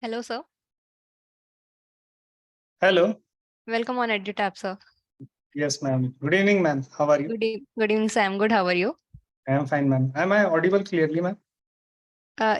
Hello, sir. Hello. Welcome on EduTap, sir. Yes, ma'am. Good evening, ma'am. How are you? Good evening, sir. I'm good. How are you? I am fine, ma'am. Am I audible clearly, ma'am? Uh,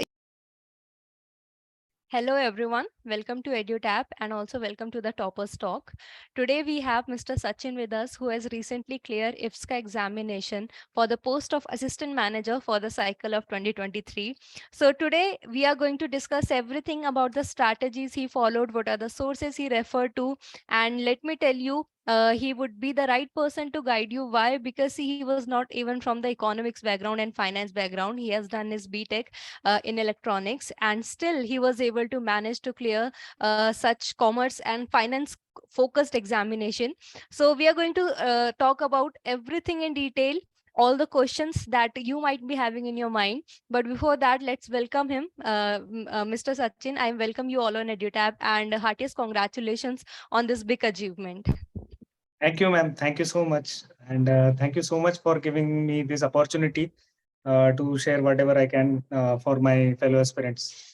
Hello, everyone. Welcome to EduTap and also welcome to the Toppers Talk. Today we have Mr. Sachin with us, who has recently cleared IFSCA examination for the post of Assistant Manager for the cycle of 2023. So today we are going to discuss everything about the strategies he followed, what are the sources he referred to, and let me tell you, he would be the right person to guide you. Why? Because he was not even from the economics background and finance background. He has done his BTech in electronics, and still he was able to manage to clear such commerce and finance focused examination. So we are going to talk about everything in detail, all the questions that you might be having in your mind. But before that, let's welcome him. Mr. Sachin, I welcome you all on EduTap and heartiest congratulations on this big achievement. Thank you, ma'am. Thank you so much. And thank you so much for giving me this opportunity to share whatever I can for my fellow aspirants.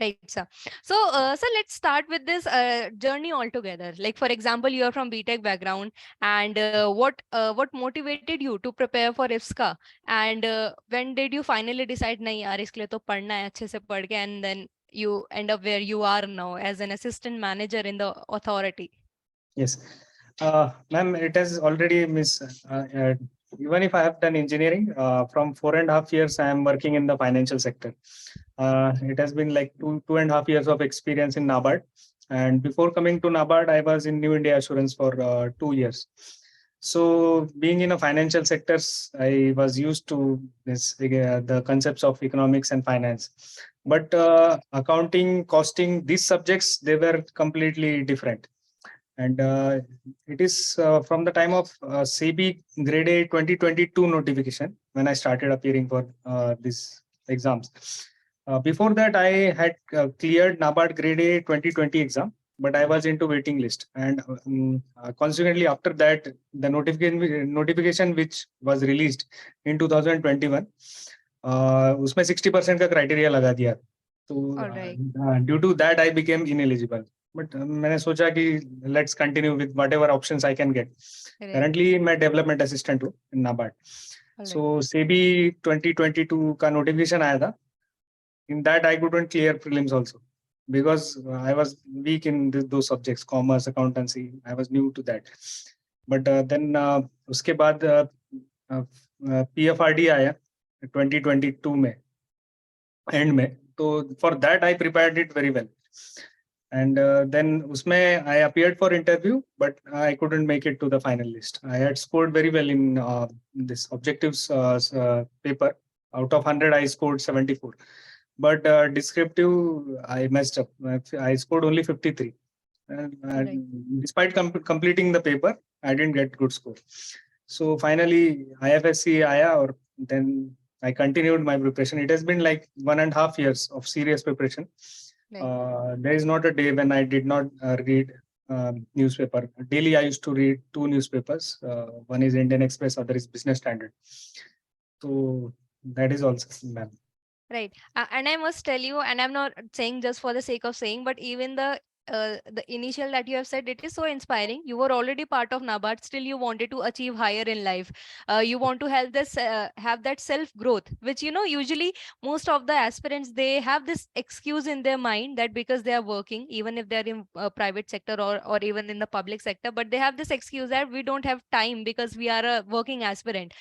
Right, sir. So, sir, let's start with this journey altogether. Like, for example, you are from BTech background, and what motivated you to prepare for IFSCA? And when did you finally decide, नहीं यार इसके लिए तो पढ़ना है अच्छे से पढ़ के, and then you end up where you are now as an assistant manager in the authority? Yes. Ma'am, it has already even if I have done engineering, from 4.5 years, I am working in the financial sector. It has been like 2.5 years of experience in NABARD. And before coming to NABARD, I was in New India Assurance for 2 years. So being in a financial sectors, I was used to this the concepts of economics and finance. But accounting, costing, these subjects, they were completely different. And it is from the time of SEBI Grade A 2022 notification when I started appearing for these exams. Before that, I had cleared NABARD Grade A 2020 exam, but I was into waiting list. And consequently, after that, the notification which was released in 2021, उसमें 60% का criteria लगा दिया. All right. So due to that, I became ineligible. But मैंने सोचा कि let's continue with whatever options I can get. Right. Currently मैं development assistant हूँ in NABARD. All right. So SEBI 2022 का notification आया था. In that I couldn't clear prelims also because I was weak in those subjects, commerce, accountancy. I was new to that. But then उसके बाद PFRD आया 2022 में end में. So for that I prepared it very well. And then usme I appeared for interview, but I couldn't make it to the final list. I had scored very well in this objectives paper. Out of 100, I scored 74. But descriptive, I messed up. I scored only 53. And despite completing the paper, I didn't get good score. So finally, IFSC आया और then I continued my preparation. It has been like 1.5 years of serious preparation. There is not a day when I did not read newspaper. Daily, I used to read 2 newspapers. One is Indian Express, other is Business Standard. So that is also, ma'am. Right. And I must tell you, and I'm not saying just for the sake of saying, but even the initial that you have said, it is so inspiring. You were already part of NABARD, still you wanted to achieve higher in life. You want to have that self growth, which, usually most of the aspirants, they have this excuse in their mind that because they are working, even if they're in private sector or even in the public sector, but they have this excuse that we don't have time because we are a working aspirant.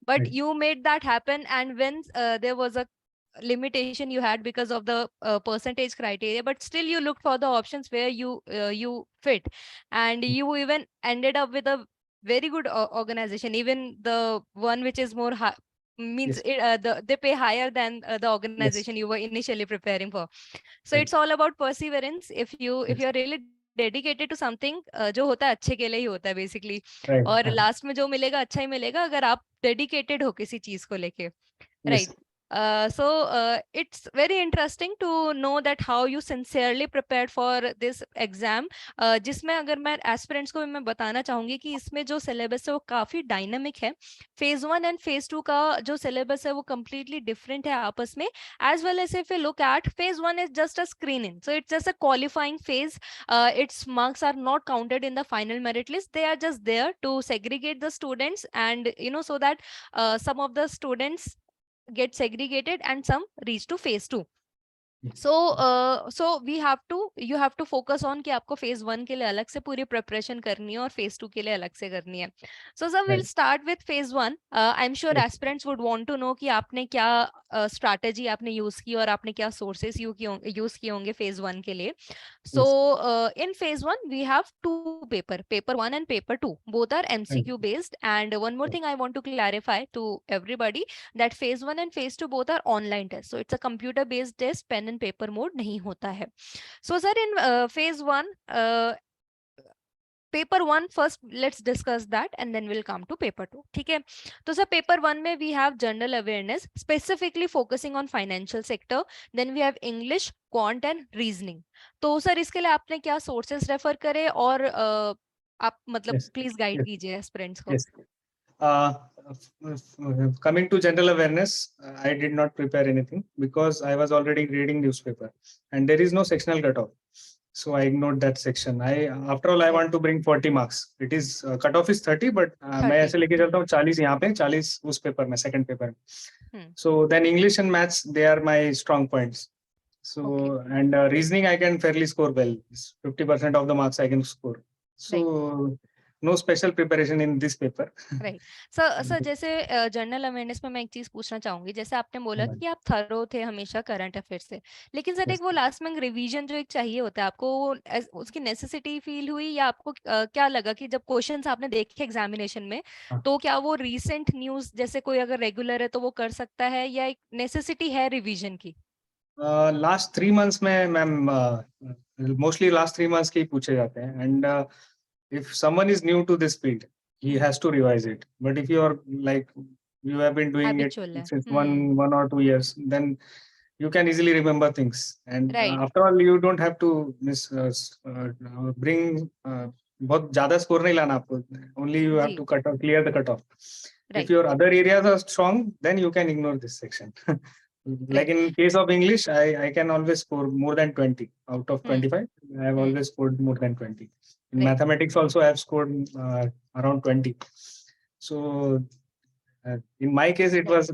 But Right. you made that happen, and when there was a limitation you had because of the percentage criteria, but still you looked for the options where you fit, and you even ended up with a very good organization, even the one which is more high, means Yes. they pay higher than the Yes. organization you were initially preparing for. So Right. it's all about perseverance. If Yes. you're really dedicated to something, जो होता है अच्छे के लिए ही होता है basically. Right. और last में जो मिलेगा अच्छा ही मिलेगा अगर आप डेडिकेटेड हो किसी चीज को लेके. Yes. Right. It's very interesting to know that how you sincerely prepared for this exam. जिसमें अगर मैं एस्पिरेंट्स को भी मैं बताना चाहूंगी कि इसमें जो सिलेबस है वो काफी डायनामिक है. फेज 1 एंड फेज 2 का जो सिलेबस है वो कम्प्लीटली डिफरेंट है आपस में. As well as if you look at phase 1 is just a screening, so it's just a qualifying phase. Its marks are not counted in the final merit list. They are just there to segregate the students, and so that some of the students get segregated and some reach to phase 2. So you have to focus on कि आपको phase 1 के लिए अलग से पूरी preparation करनी है और phase 2 के लिए अलग से करनी है. So sir, we'll start with phase 1. I'm sure aspirants would want to know कि आपने क्या strategy आपने use की और आपने क्या sources use किए होंगे phase 1 के लिए. So in phase 1 we have two paper 1 and paper 2. Both are MCQ based, and one more thing I want to clarify to everybody that phase 1 and phase 2 both are online tests. So it's a computer based test, pen and paper mode नहीं होता है. So sir, in phase 1, paper 1 first let's discuss that and then we'll come to paper 2. ठीक है. तो sir, paper 1 में we have general awareness specifically focusing on financial sector. Then we have English, quant and reasoning. तो sir, इसके लिए आपने क्या sources refer करे और आप मतलब please guide कीजिए aspirants को. Coming to general awareness, I did not prepare anything because I was already reading newspaper and there is no sectional cutoff. So I ignored that section. After all, I want to bring 40 marks. It is cutoff is 30, but मैं ऐसे लेके चलता हूँ 40 यहाँ पे, 40 उस paper में, second paper. So then English and maths, they are my strong points. So and reasoning I can fairly score well. 50% of the marks I can score. So no special preparation in this paper. Right. Sir जैसे general awareness में मैं एक चीज पूछना चाहूंगी. जैसे आपने बोला कि आप थरो थे हमेशा करंट अफेयर से, लेकिन सर एक वो लास्ट में रिवीजन जो एक चाहिए होता है आपको, उसकी नेसेसिटी फील हुई या आपको क्या लगा कि जब क्वेश्चंस आपने देखे एग्जामिनेशन में तो क्या वो रीसेंट न्यूज जैसे कोई अगर रेगुलर है तो वो कर सकता है या एक नेसेसिटी है रिवीजन की? लास्ट 3 मंथ्स में मैम मोस्टली लास्ट 3 मंथ्स के पूछे जाते हैं and if someone is new to this field, he has to revise it. But if you are like you have been doing Habitual it since one or 2 years, then you can easily remember things. And after all, you don't have to bring बहुत ज़्यादा score नहीं लाना आपको. Only you have to clear the cutoff. If your other areas are strong, then you can ignore this section. Like in case of English, I can always score more than 20 out of 25. I have always scored more than 20. In mathematics also I have scored around 20. So in my case it was,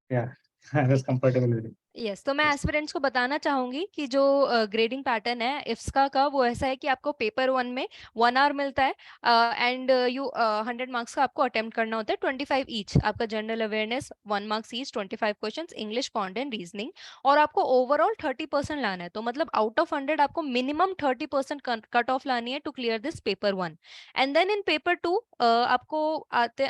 I was comfortable with it. Yes तो मैं aspirants को बताना चाहूंगी कि जो grading pattern है इफ्स्का का वो ऐसा है कि आपको पेपर 1 में 1 आवर मिलता है एंड यू 100 मार्क्स का आपको अटेम्प्ट करना होता है, 25 ईच. आपका general awareness 1 marks each, 25 questions, English, content, reasoning, और आपको ओवरऑल 30% लाना है. तो मतलब आउट ऑफ 100 आपको मिनिमम 30% कट ऑफ लानी है to clear this paper 1. And then in paper 2 आपको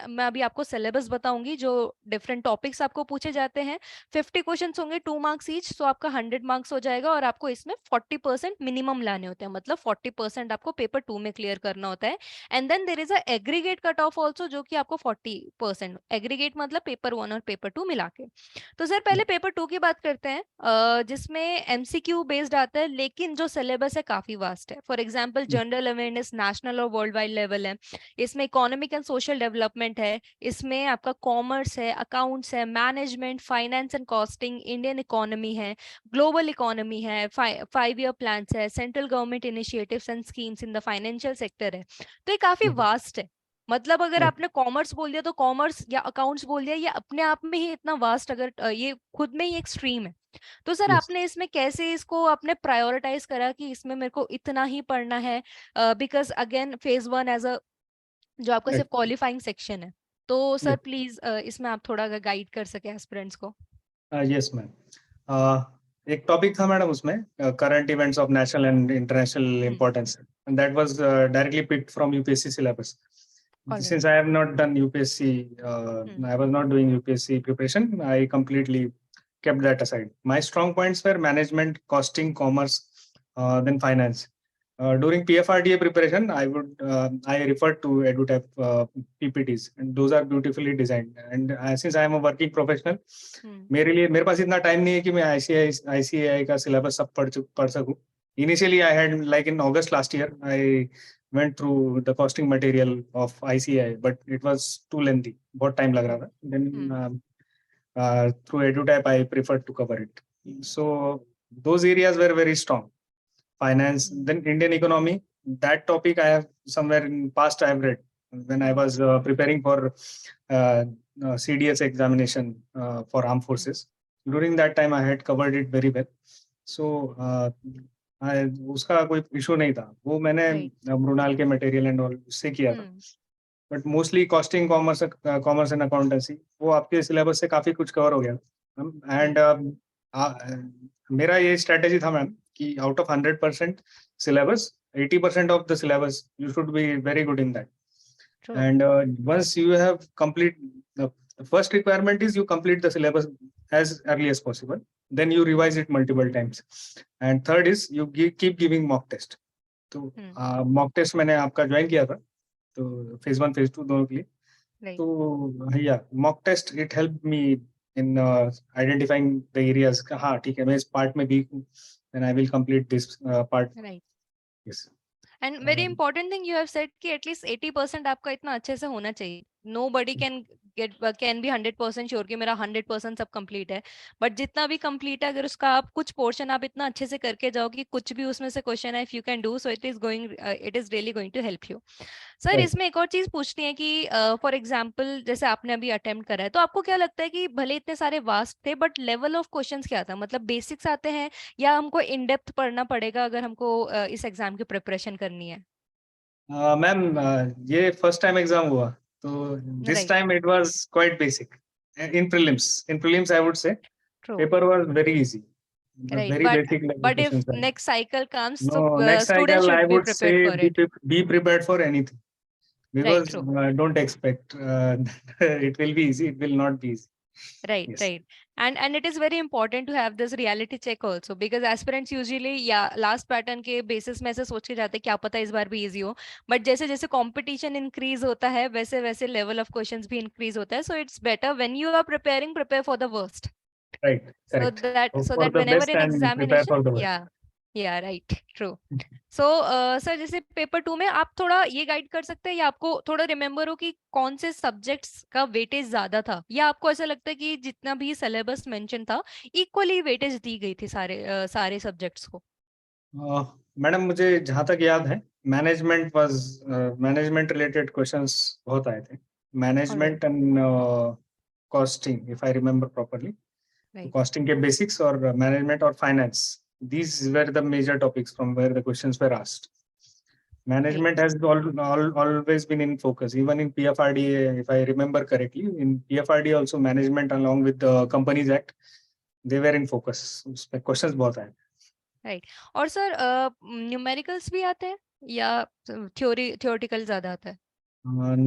मैं अभी आपको सिलेबस बताऊंगी जो डिफरेंट टॉपिक्स आपको पूछे जाते हैं. 50 क्वेश्चन होंगे, 2 मार्क्स ईच, तो आपका 100 मार्क्स हो जाएगा और आपको इसमें 40% मिनिमम लाने होते हैं. मतलब 40% आपको पेपर 2 में क्लियर करना होता है. And then there is a aggregate cut off also जो कि आपको 40%, एग्रीगेट मतलब पेपर 1 और पेपर 2 मिला के. तो सर पहले पेपर 2 की बात करते हैं जिसमें एमसीक्यू बेस्ड आता है, लेकिन जो सिलेबस है काफी वास्ट है. For example general awareness national और वर्ल्ड वाइड लेवल है, इसमें इकोनॉमिक एंड सोशल डेवलपमेंट है, इसमें आपका कॉमर्स है, अकाउंट्स है, management, finance and costing, Indian economy है, ग्लोबल इकोनॉमी है, 5 ईयर प्लान्स है, central government initiatives and schemes in the financial sector है. तो ये काफी वास्ट है. मतलब अगर आपने कॉमर्स बोल दिया तो कॉमर्स या अकाउंट्स बोल दिया, ये अपने आप में ही इतना वास्ट, अगर ये खुद में ही एक स्ट्रीम है. तो सर आपने इसमें कैसे इसको आपने प्रायोरिटाइज करा कि इसमें मेरे को इतना ही पढ़ना है, because again phase 1 as a जो आपका सिर्फ क्वालिफाइंग सेक्शन है. तो सर प्लीज इसमें आप थोड़ा गाइड कर सके एस्पिरेंट्स को. यस मैम, एक टॉपिक था मैडम उसमें current events of national and international importance, and that was directly picked from UPSC syllabus. Since I have not done UPSC, I was not doing UPSC preparation, I completely kept that aside. My strong points were management, costing, commerce, then finance. during PFRDA preparation, I refer to EduTap PPTs, and those are beautifully designed. And since I am a working professional, मेरे पास इतना time नहीं है कि मैं ICAI का syllabus सब पढ़ सकूं. Initially, I had, like in August last year, I went through the costing material of ICAI, but it was too lengthy. बहुत time लग रहा था. Then through EduTap, I preferred to cover it. So those areas were very strong. Finance, then Indian economy. That topic I have somewhere in past I have read when I was preparing for CDS examination for armed forces. During that time, I had covered it very well. So उसका कोई issue नहीं था. वो मैंने मृणाल के material and all उससे किया था. But mostly costing, commerce and accountancy वो आपके सिलेबस से काफी कुछ कवर हो गया. एंड मेरा ये स्ट्रेटेजी था मैम कि out of 100% syllabus, 80% of the syllabus, you should be very good in that. True. And once you have the first requirement is you complete the syllabus as early as possible. Then you revise it multiple times. And third is you keep giving mock test. तो mock test मैंने आपका join किया था, तो phase 1 phase 2 दोनों के लिए. तो yeah, mock test it helped me in identifying the areas. हाँ ठीक है, मैं इस part में weak हूँ, then I will complete this part. Right. Yes. And very important thing you have said कि at least 80% आपका इतना अच्छे से होना चाहिए. Nobody can be 100% sure कि मेरा 100% सब complete है. But जितना भी complete है, अगर उसका आप कुछ portion आप इतना अच्छे से करके जाओ कि कुछ भी उसमें से question है, if you can do so, it is really going to help you. Sir Right. इसमें एक और चीज पूछनी है कि फॉर एग्जाम्पल जैसे आपने अभी अटेम्प्ट करा है, तो आपको क्या लगता है कि भले इतने सारे वास्ट थे बट लेवल ऑफ क्वेश्चंस क्या था? मतलब बेसिक्स आते हैं या हमको इन डेप्थ पढ़ना पड़ेगा अगर हमको इस एग्जाम की प्रिपरेशन करनी है? मैम ये फर्स्ट टाइम एग्जाम हुआ, तो this time it was quite basic. In prelims I would say paper was very easy. Right, Very basic level but if questions. next cycle comes, so No, next students cycle I should be would prepared say for it. be prepared for anything. Right, Because true. don't expect it will be easy. It will not be easy. Right, Yes. right. And it is very important to have this reality check also, because aspirants usually last pattern के basis में ऐसे सोच के जाते हैं क्या पता इस बार भी easy हो, but जैसे जैसे competition increase होता है वैसे वैसे level of questions भी increase होता है, so it's better when you are preparing, prepare for the worst. Right. So Correct. that Hope so for that the whenever best in and prepare examination, for the worst. yeah, right, true. So sir जैसे paper 2 में आप थोड़ा ये guide कर सकते हैं या आपको थोड़ा रिमेम्बर हो कि कौन से सब्जेक्ट्स का वेटेज ज्यादा था, या आपको ऐसा लगता है कि जितना भी सिलेबस मेंशन था इक्वली वेटेज दी गई थी सारे सब्जेक्ट्स को? मैडम मुझे जहाँ तक याद है मैनेजमेंट रिलेटेड क्वेश्चंस बहुत आए थे. Management and costing if I remember properly. Costing के बेसिक्स और मैनेजमेंट और finance, these were the major topics from where the questions were asked. Management has always been in focus, even in PFRDA, if I remember correctly. In PFRDA also, management along with the Companies Act, they were in focus. उसमें questions बहुत आए. Right. और sir numericals भी आते हैं या theoretical ज्यादा आता है?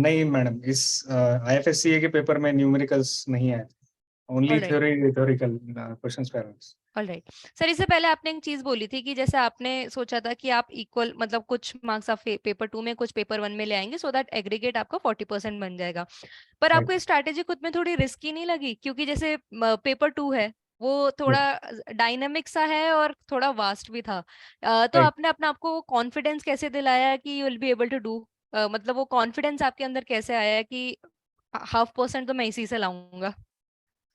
नहीं मैडम, इस IFSCA के पेपर में न्यूमेरिकल्स नहीं आए. ओनली थ्योरिकल क्वेश्चंस पे आए. ऑलराइट सर, इससे पहले आपने एक चीज बोली थी कि जैसे आपने सोचा था कि आप इक्वल मतलब कुछ मार्क्स आप पेपर 2 में कुछ पेपर 1 में ले आएंगे, सो दैट एग्रीगेट आपका 40% बन जाएगा. पर आपको ये स्ट्रैटेजी खुद में थोड़ी रिस्की नहीं लगी? क्योंकि जैसे पेपर 2 है वो थोड़ा डायनामिक सा है और थोड़ा वास्ट भी था. तो आपने अपने आपको कॉन्फिडेंस कैसे दिलाया कि you will be able to do? मतलब वो कॉन्फिडेंस आपके अंदर कैसे आया कि 0.5% तो मैं इसी से लाऊंगा?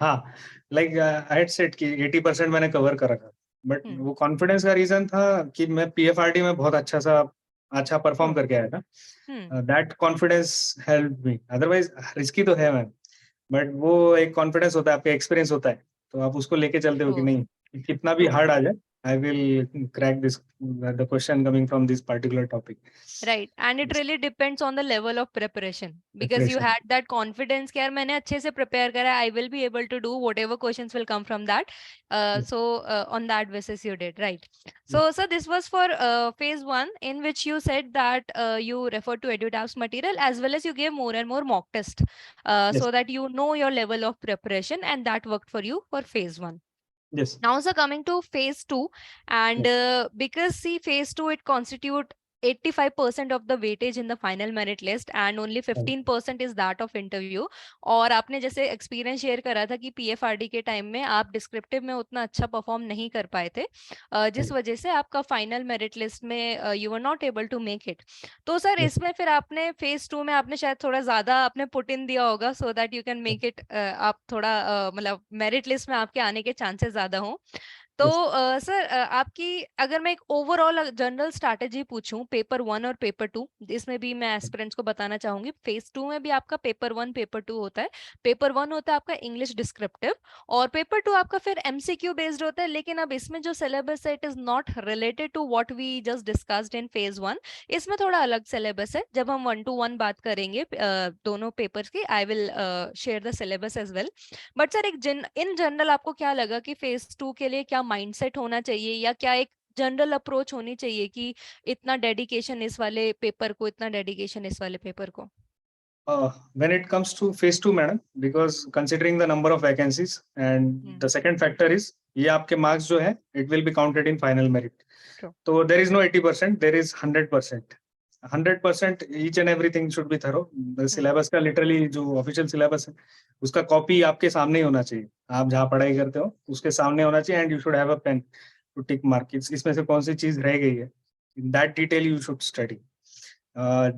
हाँ, लाइक आई हैड सेड कि 80% मैंने कवर कर रखा, बट वो कॉन्फिडेंस का रीजन था कि मैं PFRD में बहुत अच्छा परफॉर्म करके आया था. That confidence help me. Otherwise risky तो है मैम, बट वो एक कॉन्फिडेंस होता है, आपका एक्सपीरियंस होता है, तो आप उसको लेके चलते हो कि नहीं कितना भी हार्ड आ जाए, I will crack the question coming from this particular topic. Right, and it really depends on the level of preparation, because you had that confidence कि यार मैंने अच्छे से prepare करा है, I will be able to do whatever questions will come from that. So on that basis you did, right? So this was for phase 1, in which you said that you referred to EduTap's material as well as you gave more and more mock test, so that you know your level of preparation, and that worked for you for phase 1. Yes. Now, sir, coming to phase 2, and Yes. because see, phase 2 it constitute 85% of the weightage in the final merit list and only Right. 15% is that of interview. और आपने जैसे experience share करा था कि पीएफआरडी के time में आप descriptive में उतना अच्छा परफॉर्म नहीं कर पाए थे, जिस Right. वजह से आपका फाइनल मेरिट लिस्ट में you were not able to make it. तो सर Yes. इसमें फिर आपने फेज 2 में आपने शायद थोड़ा ज्यादा आपने पुट इन दिया होगा सो that you can make it, आप थोड़ा मतलब मेरिट लिस्ट में आपके आने के चांसेस ज्यादा हो। तो Yes. सर आपकी अगर मैं एक ओवरऑल जनरल स्ट्रैटेजी पूछूं पेपर 1 और पेपर 2, इसमें भी मैं एस्पिरेंट्स को बताना चाहूंगी फेज 2 में भी आपका पेपर 1 पेपर 2 होता है। पेपर 1 होता है आपका इंग्लिश डिस्क्रिप्टिव और पेपर 2 आपका फिर एमसीक्यू बेस्ड होता है, लेकिन अब इसमें जो सिलेबस है it is not related to what we just discussed in phase 1। इसमें थोड़ा अलग सिलेबस है। जब हम 1 to 1 बात करेंगे दोनों पेपर्स की, I will share the syllabus as well. But sir एक इन जनरल आपको क्या लगा कि फेज 2 के लिए क्या माइंडसेट होना चाहिए या क्या एक जनरल अप्रोच होनी चाहिए कि इतना डेडिकेशन इस वाले पेपर को, इतना डेडिकेशन इस वाले पेपर को? When it comes to phase 2, madam, because considering the number of vacancies and the second factor is ये आपके marks जो है it will be counted in final merit. True. So there is no 80%, there is 100%. 100% each and everything should be thorough. The syllabus का literally जो official syllabus है उसका copy आपके सामने ही होना चाहिए। आप जहाँ पढ़ाई करते हो उसके सामने होना चाहिए and you should have a pen to tick mark. इसमें से कौन सी चीज रह गई है, in that detail you should study.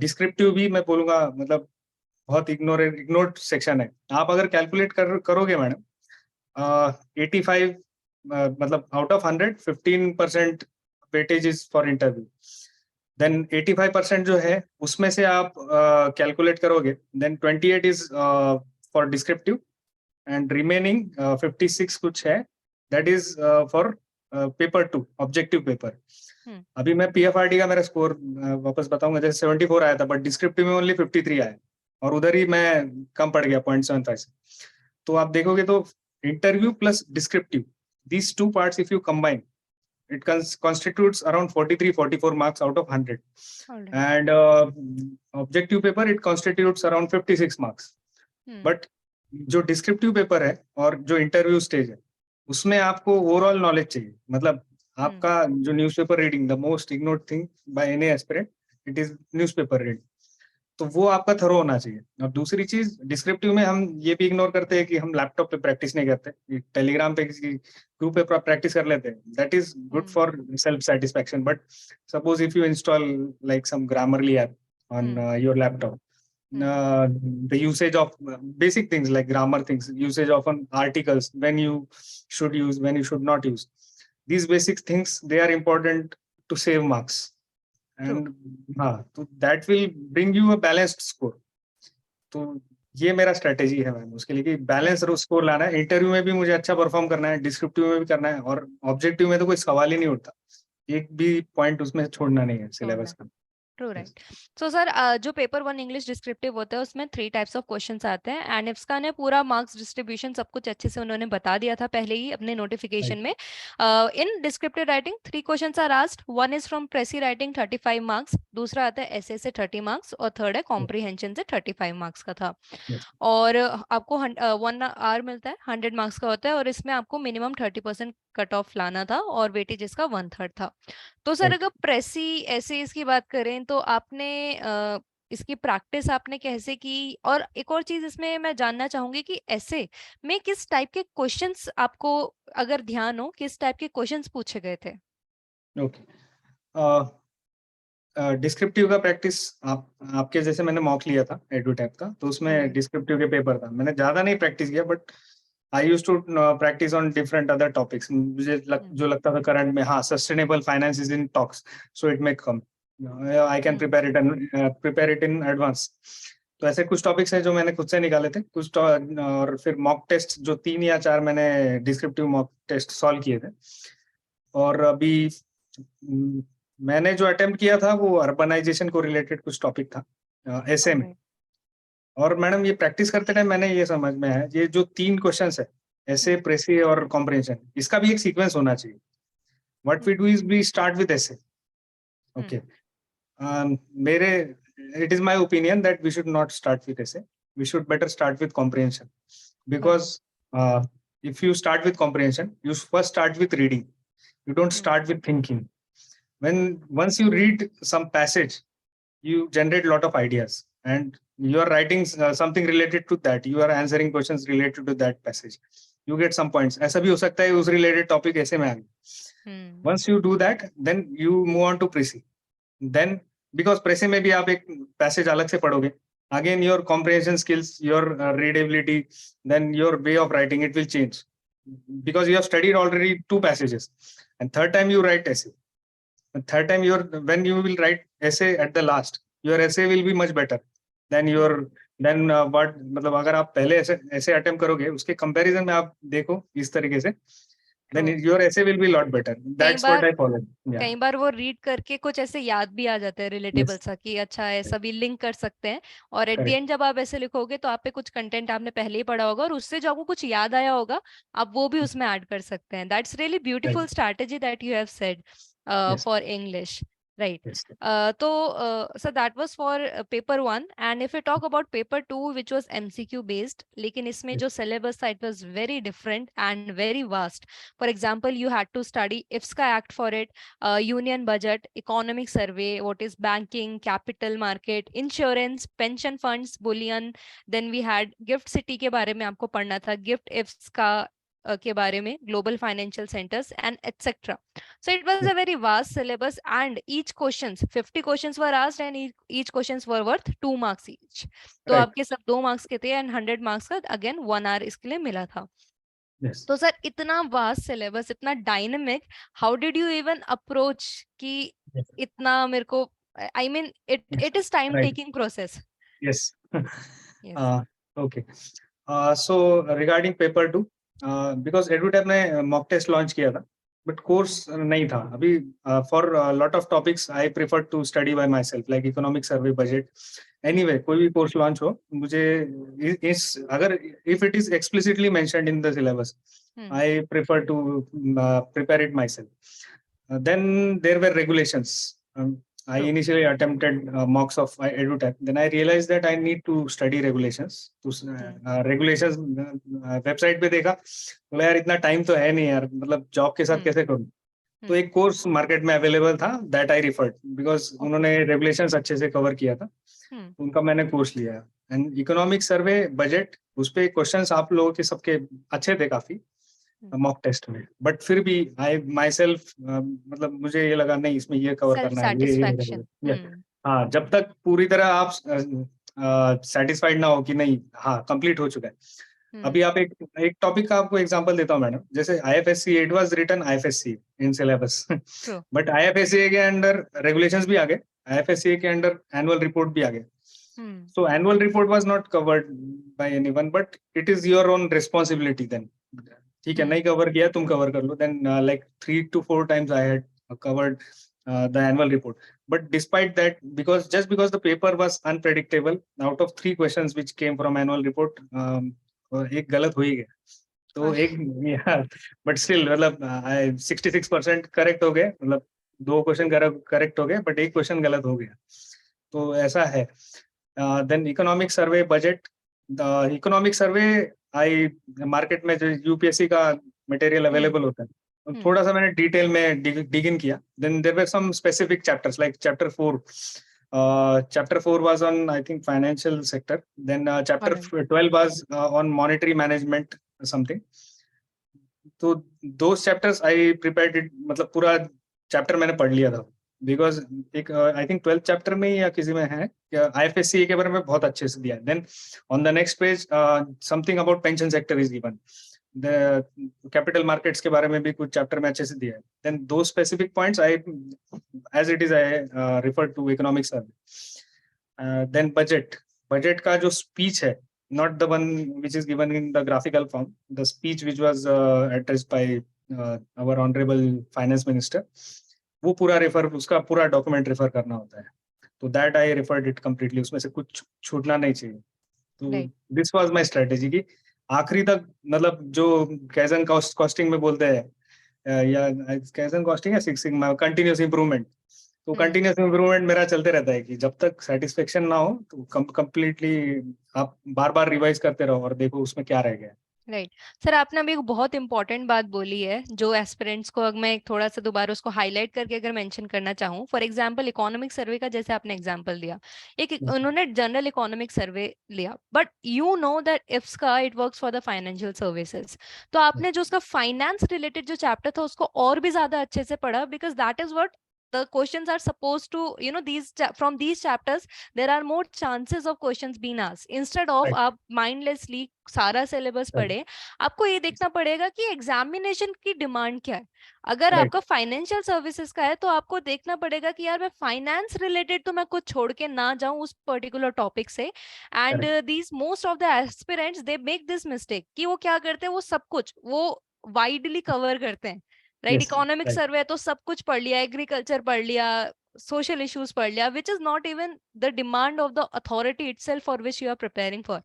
Descriptive भी मैं बोलूँगा मतलब बहुत इग्नोर्ड सेक्शन है। आप अगर कैलकुलेट करोगे मैडम 85 मतलब out of 100 15% weightage is for interview, then 85% जो है उसमें से आप कैलकुलेट करोगे then 28 is for descriptive and remaining 56 कुछ है that is for paper 2 objective paper. अभी मैं पीएफआरडी का मेरा स्कोर वापस बताऊंगा, जैसे 74 आया था बट डिस्क्रिप्टिव में ओनली 53 आया और उधर ही मैं कम पड़ गया 0.75 से। तो आप देखोगे तो interview plus descriptive these two parts if you combine it constitutes around 43-44 marks out of 100. Alright. And objective paper it constitutes around 56 marks. But जो डिस्क्रिप्टिव पेपर है और जो इंटरव्यू स्टेज है उसमें आपको ओवरऑल नॉलेज चाहिए। मतलब आपका जो newspaper reading, the most ignored thing by any aspirant it is newspaper reading, तो वो आपका थरो होना चाहिए। और दूसरी चीज डिस्क्रिप्टिव में हम ये भी इग्नोर करते हैं कि हम लैपटॉप पे प्रैक्टिस नहीं करते, टेलीग्राम पे किसी ग्रुप पे प्रैक्टिस कर लेते हैं, that is good for self satisfaction. But suppose if you install like some Grammarly app on your laptop, the usage of basic things like grammar things, usage of articles, when you should use, when you should not use, these basic things they are important to save marks. And हाँ, तो that will bring you a balanced score. तो ये मेरा strategy है ma'am उसके लिए कि balance score लाना है। इंटरव्यू में भी मुझे अच्छा परफॉर्म करना है, डिस्क्रिप्टिव में भी करना है और ऑब्जेक्टिव में तो कोई सवाल ही नहीं उठता, एक भी पॉइंट उसमें छोड़ना नहीं है सिलेबस का। True right. सो सर जो पेपर 1 इंग्लिश डिस्क्रिप्टिव होता है उसमें 3 टाइप्स ऑफ क्वेश्चंस आते हैं एंड इफ्सका ने पूरा मार्क्स डिस्ट्रीब्यूशन सब कुछ अच्छे से उन्होंने बता दिया था पहले ही अपने नोटिफिकेशन में। In descriptive writing 3 questions are asked, one is from precis writing 35 marks, दूसरा आता है एसे से 30 मार्क्स और थर्ड है कॉम्प्रिहेंशन से 35 मार्क्स का था। और आपको 1 आवर मिलता है, 100 मार्क्स का होता है और इसमें आपको मिनिमम 30% कट ऑफ लाना था और वेटेज इसका 1/3 था। तो सर अगर प्रेसी ऐसे इसकी बात करें तो आपने इसकी प्रैक्टिस आपने कैसे की? और एक और चीज इसमें मैं जानना चाहूंगी कि ऐसे में किस टाइप के क्वेश्चंस आपको अगर ध्यान हो, किस टाइप के क्वेश्चंस पूछे गए थे? ओके, डिस्क्रिप्टिव का प्रैक्टिस आपके जैसे मैंने मॉक लिया था एडुटैप का, तो उसमें डिस्क्रिप्टिव के पेपर था, मैंने ज्यादा नहीं प्रैक्टिस किया but I used to practice on different other topics. मुझे जो लगता था करंट में हाँ sustainable finance is in talks so it may come, I can prepare it in advance. तो ऐसे कुछ टॉपिक्स हैं जो मैंने खुद से निकाले थे कुछ और फिर मॉक टेस्ट जो 3 या 4 मैंने डिस्क्रिप्टिव मॉक टेस्ट सॉल्व किए थे। और अभी मैंने जो अटेम्प्ट किया था वो अर्बनाइजेशन को रिलेटेड कुछ टॉपिक था ऐसे में। और मैडम ये प्रैक्टिस करते टाइम मैंने ये समझ में है ये जो 3 क्वेश्चंस है ऐसे, प्रेसी और कॉम्प्रिहेंशन, इसका भी एक सीक्वेंस होना चाहिए। What we do is we start with ऐसे, ओके। मेरे it is my opinion that we should not start with ऐसे, we should better start with comprehension because if you start with comprehension, you first start with reading. You don't start with thinking. When once you read some passage, you generate a lot of ideas, and you are writing something related to that. You are answering questions related to that passage. You get some points. ऐसा भी हो सकता है उस related topic ऐसे में आ गया. Once you do that, then you move on to Prezi. Then because Prezi में भी आप एक passage अलग से पढ़ोगे. Again, your comprehension skills, your readability, then your way of writing, it will change because you have studied already two passages, and third time you write essay. The third time when you will write essay at the last, your essay will be much better than your what मतलब अगर आप पहले ऐसे attempt करोगे उसके comparison में आप देखो इस तरीके से, then your essay will be a lot better. That's what I follow. Yeah. कई बार वो रीड करके कुछ ऐसे याद भी आ जाता है रिलेटेबल सा कि अच्छा ऐसा भी लिंक कर सकते हैं, और एट द एंड जब आप ऐसे लिखोगे तो आप पे कुछ कंटेंट आपने पहले ही पढ़ा होगा और उससे जो आपको कुछ याद आया होगा आप वो भी उसमें ऐड कर सकते हैं. That's really beautiful strategy that you have said for English, right? So that was for paper 1, and if we talk about paper 2, which was MCQ based, लेकिन इसमें जो syllabus था, it was very different and very vast. For example, you had to study IFSCA Act for it, union budget, economic survey, what is banking, capital market, insurance, pension funds, bullion. Then we had gift city के बारे में आपको पढ़ना था, gift IFSCA के बारे में, global financial centers, and etc. So it was a very vast syllabus, and each questions 50 questions were asked, and each questions were worth 2 marks each. तो आपके सब 2 marks के थे, and 100 marks का again 1 hour इसके लिए मिला था. तो सर इतना वास्ट सिलेबस, इतना dynamic, how did you even approach कि इतना मेरे को, I mean it is time taking process. Yes. Okay. So regarding paper 2, because EduTap ने mock test launch किया था, but course नहीं था अभी. For a lot of topics I prefer to study by myself, like economic survey, budget. Anyway, कोई भी course launch हो, मुझे इस अगर if it is explicitly mentioned in the syllabus, I prefer to prepare it myself. Then there were regulations. I initially attempted mocks of EduTap. Then I realized that I need to study regulations. तो regulations website पे देखा, बोला यार इतना time तो है नहीं यार, मतलब job के साथ कैसे करूँ. तो एक कोर्स मार्केट में अवेलेबल था, दैट आई रिफर्ड बिकॉज उन्होंने रेगुलेशंस अच्छे से कवर किया था, उनका मैंने कोर्स लिया. एंड इकोनॉमिक सर्वे, बजट, उस पे क्वेश्चंस आप लोगों के सबके अच्छे थे काफी मॉक टेस्ट में, बट फिर भी आई माई सेल्फ मतलब मुझे ये लगा नहीं इसमें ये कवर करना है, ये हाँ, जब तक पूरी तरह आप सेटिस्फाइड ना हो कि नहीं हाँ कंप्लीट हो चुका है. अभी आप एक टॉपिक का आपको एग्जांपल देता हूँ मैडम, जैसे IFSC, it was written IFSC in syllabus, but IFSC के अंडर रेगुलेशंस भी आ गए, आईएफएससी के अंडर एनुअल रिपोर्ट भी आ गए. So annual report was not covered by anyone, but it is your own responsibility. Then ठीक है, नहीं कवर किया तुम कवर कर लो. Then like 3 to 4 times I had covered the annual report. But despite that, just because the paper was unpredictable, out of 3 questions which came from annual report, एक गलत हो ही गया. तो एक बट स्टिल मतलब 66% करेक्ट हो गए, मतलब 2 क्वेश्चन करेक्ट हो गए, बट एक क्वेश्चन गलत हो गया. तो ऐसा है. Then economic survey, budget. Economic survey आई मार्केट में जो यूपीएससी का मटेरियल अवेलेबल होता है, थोड़ा सा मैंने डिटेल में डिग इन किया. Then there were some specific chapters like chapter 4. Chapter 4 was on, I think, financial sector. Then chapter 12 was on monetary management something. So those chapters I prepared it, मतलब पूरा chapter मैंने पढ़ लिया था, because एक I think 12th chapter में या किसी में है आईएफएससी के बारे में बहुत अच्छे से दिया है. Then on the next page something about pension sector is given. Capital markets के बारे में भी कुछ चैप्टर में अच्छे से दिया है. देन दो specific points I as it is I refer to economic survey. Then budget का जो स्पीच है, not the one which is given in the graphical form, the speech which was addressed by our honorable finance minister, वो पूरा refer, उसका पूरा document refer करना होता है. तो that I referred it completely, उसमें से कुछ छूटना नहीं चाहिए. तो दिस वाज माय स्ट्रेटेजी कि आखिरी तक, मतलब जो कैजन कॉस्टिंग में बोलते हैं या कैजन कॉस्टिंग या सिक्स सिग्मा कंटिन्यूअस इंप्रूवमेंट, तो कंटिन्यूअस इंप्रूवमेंट मेरा चलते रहता है कि जब तक सेटिस्फेक्शन ना हो तो कंप्लीटली आप बार बार रिवाइज करते रहो और देखो उसमें क्या रह गया. राइट सर, आपने अभी एक बहुत इंपॉर्टेंट बात बोली है जो एस्पिरेंट्स को, अगर मैं एक थोड़ा सा दोबारा उसको हाईलाइट करके अगर मेंशन करना चाहूँ, फॉर एग्जांपल इकोनॉमिक सर्वे का जैसे आपने एग्जांपल दिया, उन्होंने जनरल इकोनॉमिक सर्वे लिया, बट यू नो दैट इफ्स का it works for the financial services. तो आपने जो उसका फाइनेंस रिलेटेड जो चैप्टर था उसको और भी ज्यादा अच्छे से पढ़ा, because that is what the questions are supposed to, from these chapters there are more chances of questions being asked, instead of Right, आप mindlessly सारा सिलेबस right, पढ़े। आपको ये देखना पड़ेगा कि एग्जामिनेशन की डिमांड क्या है। अगर right, आपका फाइनेंशियल सर्विसेज का है तो आपको देखना पड़ेगा कि यार मैं फाइनेंस रिलेटेड तो मैं कुछ छोड़ के ना जाऊं उस पर्टिकुलर टॉपिक से। And correct. These most of the aspirants they make this mistake कि वो क्या करते हैं, वो सब कुछ वो वाइडली कवर करते हैं। राइट, Yes, इकोनॉमिक right, सर्वे तो सब कुछ पढ़ लिया, एग्रीकल्चर पढ़ लिया, social issues पढ़ लिया, which is not even the demand of the authority itself for which you are preparing for.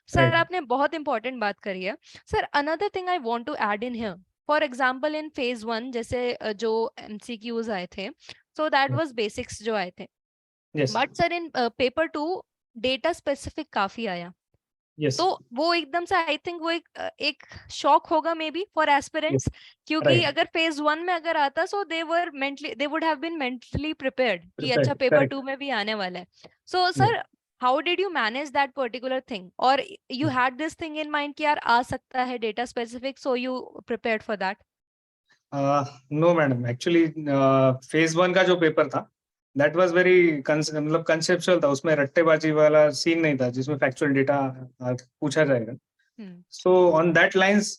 Sir, right. आपने बहुत इंपॉर्टेंट बात करी है। Sir, another thing I want to add in here, for example in phase 1 जैसे जो MCQs आए थे, so that was basics जो आए थे, Yes, but sir in paper 2 data specific काफी आया। तो yes, वो एकदम से आई थिंक वो एक शॉक होगा may be for yes, aspirants, क्योंकि right. अगर फेज 1 में अगर आता so they would have been mentally prepared कि अच्छा Prepared, पेपर correct. 2 में भी आने वाला है। So Yes. Sir, how did you manage that particular thing, और you had this thing in mind कि यार आ सकता है data specific, so you prepared for that? No madam, actually phase 1 का जो पेपर था दैट वाज वेरी मतलब कंसेप्चुअल था, उसमें रट्टेबाजी वाला सीन नहीं था जिसमें फैक्चुअल डेटा पूछा जाएगा. हम्म। So on that lines,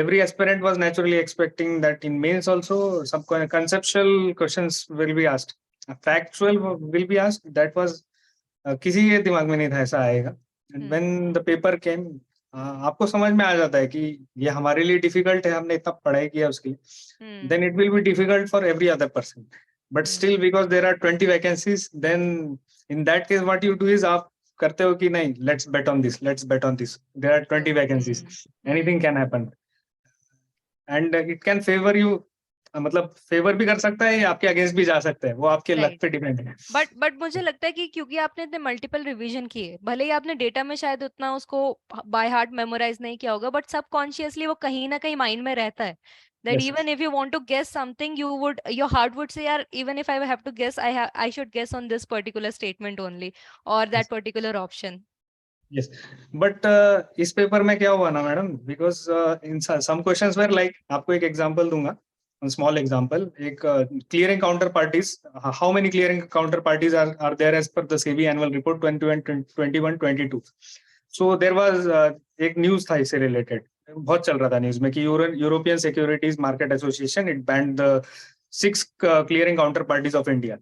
every aspirant was naturally expecting that in mains also some conceptual questions will be asked. Factual will be asked. That was किसी के दिमाग में नहीं था ऐसा आएगा. And when the paper came, आपको समझ में आ जाता है कि ये हमारे लिए डिफिकल्ट है, हमने इतना पढ़ाई किया उसके लिए. Then it will be difficult for every other person. But still, because there are 20 vacancies, then in that case, what you do is आप करते हो कि नहीं, let's bet on this, let's bet on this. There are 20 vacancies. Anything can happen. And it can favor you. मतलब favour भी कर सकता है या आपके अगेंस्ट भी जा सकता है, वो आपके लक राइट, पे डिपेंड है. बट मुझे लगता है कि क्योंकि आपने इतने मल्टीपल रिवीजन किए, भले ही आपने डेटा में शायद उतना उसको बाय हार्ट मेमोराइज नहीं किया होगा, बट सबकॉन्शियसली वो कहीं ना कहीं माइंड में रहता है, that Yes, even if you want to guess something, your heart would say, यार even if I have to guess, I should guess on this particular statement only, or that yes, particular option. yes. But इस पेपर में क्या हुआ ना madam, because in some questions were like, आपको एक example दूंगा, small example. एक clearing counterparties, how many clearing counterparties are there as per the SEBI annual report 21-22. So there was एक न्यूज था इससे रिलेटेड, बहुत चल रहा था न्यूज में कि European securities market association it band the 6 clearing counter parties of India.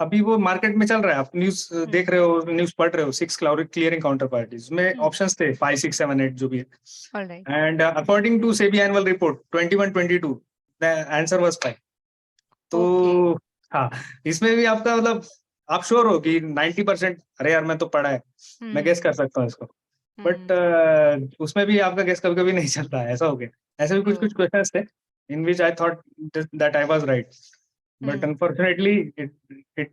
अभी वो मार्केट में चल रहा है, आप न्यूज देख रहे हो, न्यूज पढ़ रहे हो. 6 क्लियरिंग काउंटर पार्टीज में ऑप्शंस थे 5, 6, 7, 8 जो भी है. All right. And according to SEBI annual report 21-22, the answer was 5. तो Okay. हाँ, इसमें भी आपका मतलब आप श्योर हो कि 90%, अरे यार मैं तो पढ़ा है, मैं गेस कर सकता हूँ इसको. बट उसमें भी आपका गेस कभी कभी नहीं चलता है, ऐसा हो गया. ऐसे भी कुछ कुछ क्वेश्चंस थे in which I thought that I was right, but unfortunately it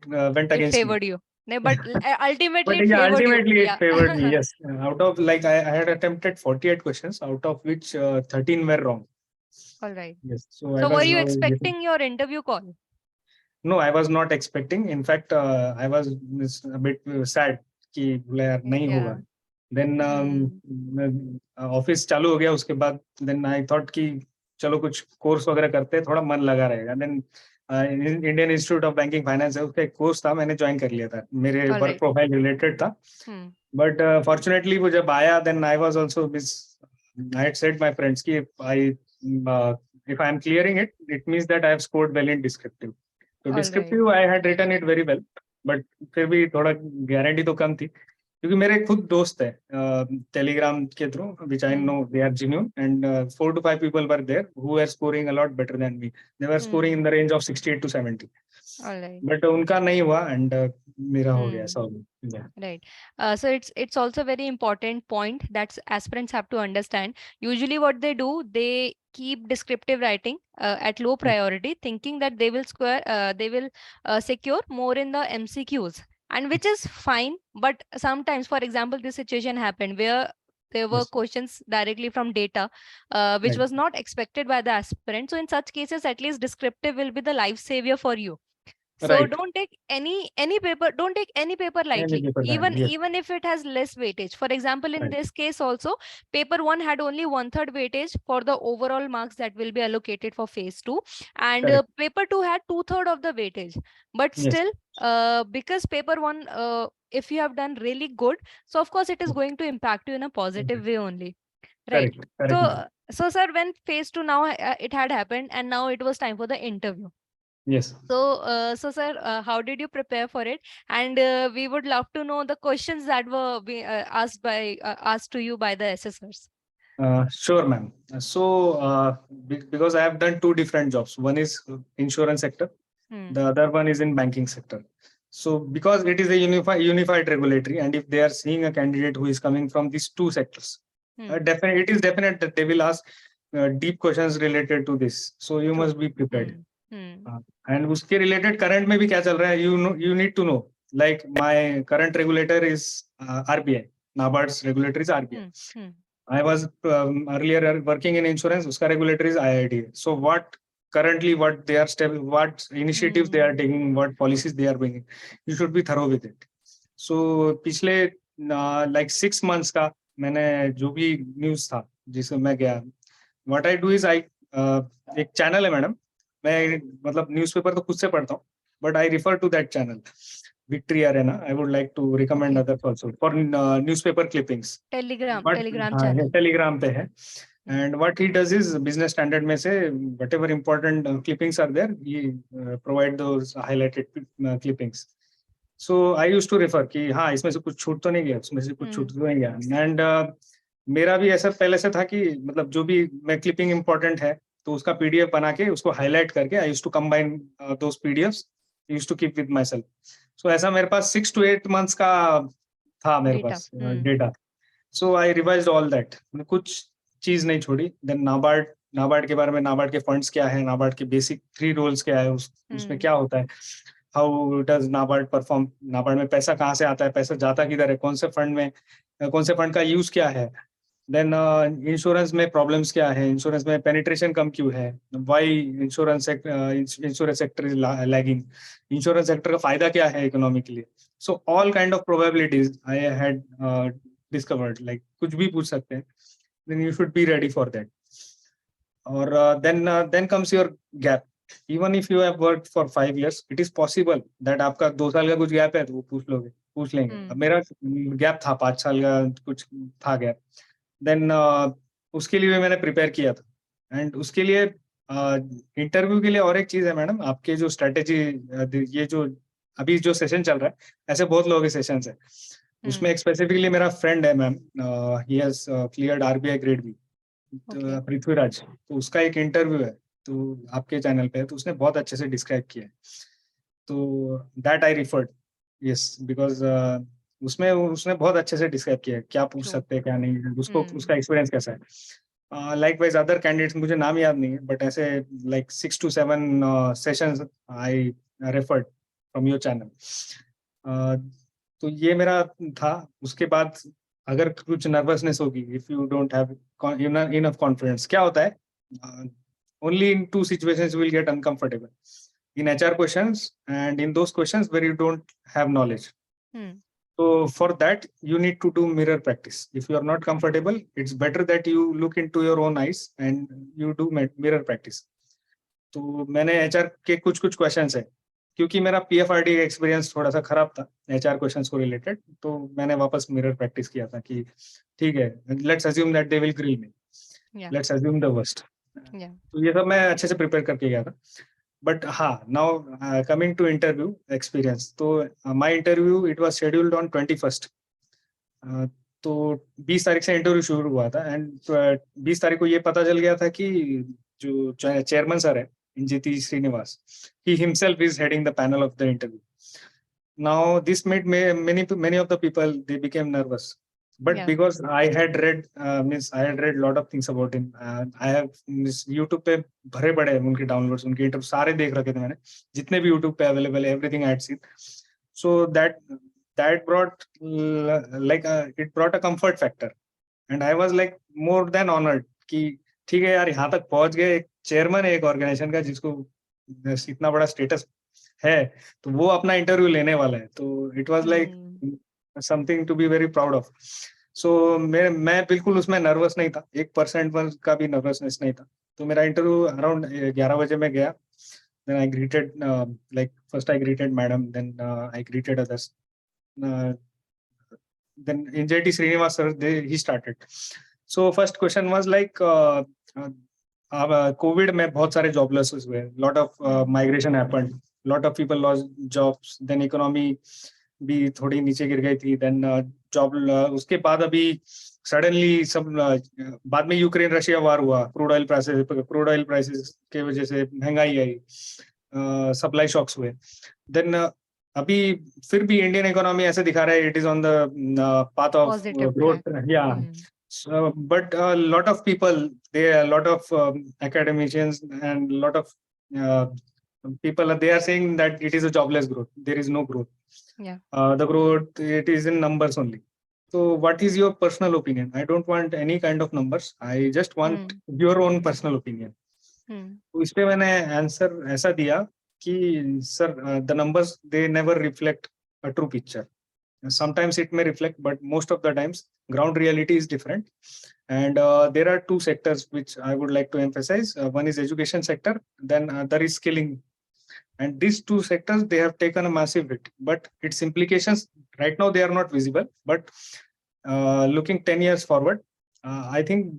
went It against me. favored you. No, but ultimately But it yeah, favored you. ultimately it Yeah. favored me. Yes, out of like I had attempted 48 questions, out of which 13 were wrong. All right. Yes, so I So were was you getting. expecting your interview call? No, I was not expecting. In fact, I was a bit sad कि बोला यार नहीं होगा. Yeah. Then office चालू हो गया उसके बाद. Then I thought कि चलो कुछ कोर्स वगैरह करते हैं, थोड़ा मन लगा रहेगा. Then Indian institute of banking finance है, उसका एक कोर्स था, मैंने ज्वाइन कर लिया था, मेरे All work right. Profile related था. बट फॉर्चुनेटली वो जब आया, then I was also miss. I had said my friends कि I if I am clearing it, it means that I have scored well in descriptive. तो All right. Descriptive I had written it very well, but फिर भी थोड़ा guarantee तो कम थी, क्योंकि मेरे खुद दोस्त है टेलीग्राम के through which I know they are genuine, and 4 to 5 people were there who were scoring a lot better than me. They were scoring in the range of 68 to 70. All right. But उनका नहीं हुआ, and मेरा हो गया, ऐसा हो गया. Right. So it's also very important point that aspirants have to understand. Usually, what they do, they keep descriptive writing at low priority, thinking that they will secure more in the MCQs, and which is fine. But sometimes, for example, this situation happened where There were Yes. questions directly from data, which Right. was not expected by the aspirant. So in such cases, at least descriptive will be the life savior for you. So Right. don't take any paper, don't take any paper Any lightly, paper time. even Yes. even if it has less weightage. For example, in Right. this case also, paper one had only 1/3 weightage for the overall marks that will be allocated for phase two, and Correct. paper two had 2/3 of the weightage. But Yes. still, because paper one, if you have done really good, so of course it is going to impact you in a positive way only, right? Correct. Correct, So, ma'am. so sir, when phase two now it had happened, and now it was time for the interview. Yes. So, sir, how did you prepare for it? And we would love to know the questions that were asked to you by the assessors. Sure, ma'am. Because I have done two different jobs. One is insurance sector. Hmm. The other one is in banking sector. So because it is a unified regulatory, and if they are seeing a candidate who is coming from these two sectors, Hmm. definitely it is definite that they will ask deep questions related to this. So you True. must be prepared. Hmm. Hmm. And उसके related current में भी क्या चल रहा है, you need to know. Like my current regulator is RBI. NABARD's regulator is RBI. Hmm. Hmm. I was earlier working in insurance. Uska regulator is IIT. So what currently what they are what initiatives they are Hmm. taking, what policies they are bringing, you should be thorough with it. So पिछले like 6 months का मैंने जो भी news था जिसमें मैं गया, what I do is एक चैनल है मैडम, मैं मतलब न्यूज़पेपर तो खुद से पढ़ता हूँ, but I refer to that channel. Victory Arena. I would like to recommend Okay. others also for newspaper clippings. Telegram, But Telegram हाँ, ये channel. टेलीग्राम पे है. Hmm. And what he does is business standard में से whatever important clippings are there, he provide those highlighted clippings. So I used to refer कि हाँ इसमें से कुछ छूट तो नहीं गया, उसमें से कुछ छूट तो नहीं गया. And मेरा भी ऐसा पहले से था कि मतलब जो भी मैं क्लिपिंग इम्पोर्टेंट है तो उसका पीडीएफ बना के उसको हाईलाइट करके I used to combine those PDFs, used to keep with myself. सो ऐसा मेरे पास 6 to 8 months का था मेरे Data. Pass Hmm. Data. So I revised all that, कुछ चीज नहीं छोड़ी. देन नाबार्ड के बारे में, नाबार्ड के फंड्स क्या है, नाबार्ड के बेसिक 3 रोल्स क्या है, उसमें क्या होता है, how does NABARD perform, NABARD में पैसा कहाँ से आता है, पैसा जाता किधर है, कौन से फंड में, कौन से फंड का यूज क्या है. देन इंश्योरेंस में प्रॉब्लम्स क्या है, इंश्योरेंस में पेनिट्रेशन कम क्यों है, why insurance sector is lagging, insurance sector का फायदा क्या है इकोनॉमी के लिए. So all kind of probabilities I had discovered, like कुछ भी पूछ सकते हैं, then you should be ready for that. और then comes your gap. Even if you have worked for 5 years, it is possible that आपका 2 साल का कुछ गैप है तो वो पूछ लेंगे. अब मेरा गैप था 5 साल का, कुछ था गैप. देन उसके लिए मैंने प्रिपेयर किया था. एंड उसके लिए इंटरव्यू के लिए और एक चीज है मैडम, आपके जो स्ट्रेटेजी, ये जो अभी जो सेशन चल रहा है, ऐसे बहुत लोगों के सेशंस है. उसमें एक स्पेसिफिकली मेरा फ्रेंड है ma'am, he has cleared RBI grade B, Prithviraj. तो उसका एक इंटरव्यू है तो आपके चैनल पे है, तो उसने बहुत अच्छे से डिस्क्राइब किया है. तो that I referred, yes, because उसमें उसने बहुत अच्छे से डिस्क्राइब किया है क्या पूछ सकते हैं क्या नहीं, उसको उसका एक्सपीरियंस कैसा है. लाइकवाइज अदर कैंडिडेट्स, मुझे नाम याद नहीं है, बट ऐसे like 6 to 7 sessions I referred from your channel. तो ये मेरा था. उसके बाद अगर कुछ नर्वसनेस होगी, if you don't have enough confidence, क्या होता है, only in 2 situations you will get uncomfortable, in HR questions and in those questions where you don't have knowledge. So for that you need to do mirror practice. If you are not comfortable, it's better that you look into your own eyes and you do mirror practice. तो मैंने HR के कुछ questions है, क्योंकि मेरा PFRD का experience थोड़ा सा खराब था HR क्वेश्चंस को रिलेटेड, तो मैंने वापस मिरर प्रैक्टिस किया था कि ठीक है, let's assume that they will grill me, let's assume the worst. तो ये सब मैं अच्छे से प्रिपेयर करके गया था. बट हाँ, now coming to interview experience, तो my interview it was scheduled on 21st. तो 20 तारीख से इंटरव्यू शुरू हुआ था. एंड 20 तारीख को ये पता चल गया था कि जो चेयरमैन सर है, Injiti Srinivas, he himself is heading the panel of the interview. Now this made many of the people, they became nervous, but because I had read a lot of things about him. I have YouTube पे भरे पड़े उनके downloads, उनके interview सारे देख रखे थे मैंने, जितने भी YouTube पे available है, everything I had seen. So that brought it brought a comfort factor. And I was like more than honoured कि ठीक है यार, यहाँ तक पहुंच गए, एक चेयरमैन है एक ऑर्गेनाइजेशन का जिसको इतना बड़ा स्टेटस है, तो वो अपना इंटरव्यू लेने वाला है, तो it was like something to be very proud of. So मैं बिल्कुल उसमें नर्वस नहीं था, 1% का भी नर्वसनेस नहीं था। तो मेरा इंटरव्यू अराउंड 11 बजे में गया। Then I greeted, like first I greeted madam, then I greeted others, then NJT Srinivas sir, he started. So first question was like, COVID में बहुत सारे job losses हुए, lot of migration happened, lot of people lost jobs, then economy भी थोड़ी नीचे गिर गई थी, then job उसके बाद अभी सडनली सब बाद में यूक्रेन रशिया वार हुआ, क्रूड ऑयल प्राइसेस के वजह से महंगाई आई, सप्लाई शॉक्स हुए, देन अभी फिर भी इंडियन इकोनॉमी ऐसे दिखा रहा है it is on the path of growth, या but lot of people, they lot of academicians and lot of people, they are saying that it is a jobless growth, there is no growth. The growth, it is in numbers only. So what is your personal opinion? I don't want any kind of numbers, I just want your own personal opinion. तो इस पे मैंने answer ऐसा दिया कि sir, the numbers, they never reflect a true picture. Sometimes it may reflect, but most of the times ground reality is different. And there are two sectors which I would like to emphasize. One is education sector, then other is skilling. And these two sectors, they have taken a massive hit, but its implications right now, they are not visible. But looking 10 years forward, I think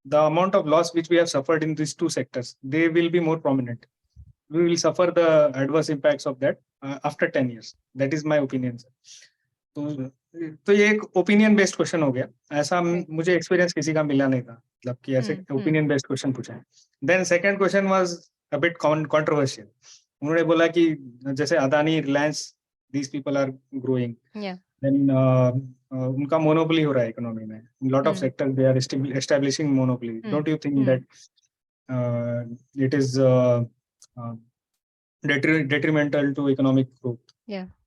the amount of loss which we have suffered in these two sectors, they will be more prominent. We will suffer the adverse impacts of that after 10 years. That is my opinion, sir. तो ये एक opinion based question हो गया, ऐसा मुझे experience किसी का मिला नहीं था, मतलब कि ऐसे ओपिनियन बेस्ड क्वेश्चन पूछा है। Then second question was a bit controversial. उन्होंने बोला कि जैसे Adani, Reliance, these people are growing, then उनका मोनोपोली हो रहा है इकोनॉमी में, lot of sector they are establishing monopoly. Don't you think that it is detrimental to economic growth?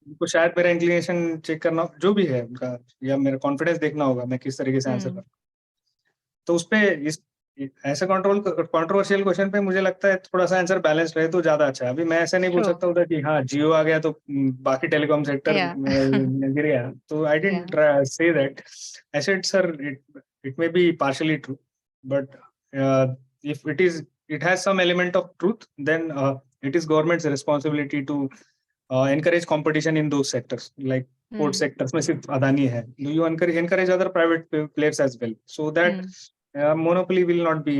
उनको शायद मेरा इंक्लिनेशन चेक करना, जो भी है उनका, या मेरा कॉन्फिडेंस देखना होगा मैं किस तरीके से आंसर कर, तो उस पे इस ऐसे कंट्रोवर्शियल क्वेश्चन पे मुझे लगता है थोड़ा सा आंसर बैलेंस रहे तो ज्यादा अच्छा है। अभी मैं ऐसे नहीं बोल सकता उधर कि हाँ जियो आ गया तो बाकी टेलीकॉम सेक्टर गिर गया, तो I didn't say that. I said sir, it may be partially true, but if it has some element of truth, then it is government's responsibility to encourage competition in those sectors, like port sectors में सिर्फ अदानी है, do you encourage other private players as well, so that monopoly will not be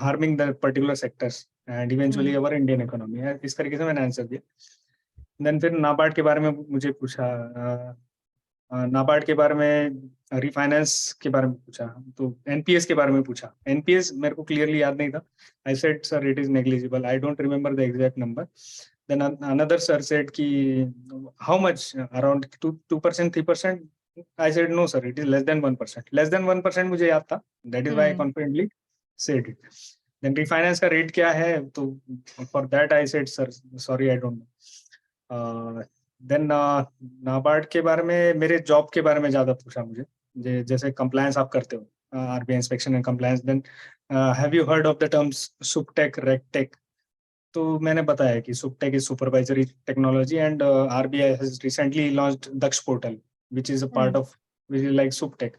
harming the particular sectors and eventually our Indian economy. इस तरीके से मैंने answer दिया। Then फिर नाबार्ड के बारे में मुझे पूछा, नाबार्ड के बारे में, रिफाइनेंस के बारे में पूछा, तो एनपीएस के बारे में पूछा। एनपीएस मेरे को क्लियरली याद नहीं था। I said sir it is negligible, I don't remember the exact number. Then another sir said कि how much, around 2%, 3%? I said no sir, it is less than 1%। Less than 1% मुझे याद था, that is why I confidently said it. Then refinance का rate क्या है, तो for that I said sir sorry I don't know. Then NABARD के बारे में, मेरे जॉब के बारे में ज्यादा पूछा मुझे, जैसे कंप्लायंस आप करते हो, RBI inspection and compliance. Then have you heard of the terms suptech, regtech? तो मैंने बताया कि suptech is supervisory technology and RBI has recently launched Daksh portal which is a part of, which is like SupTech,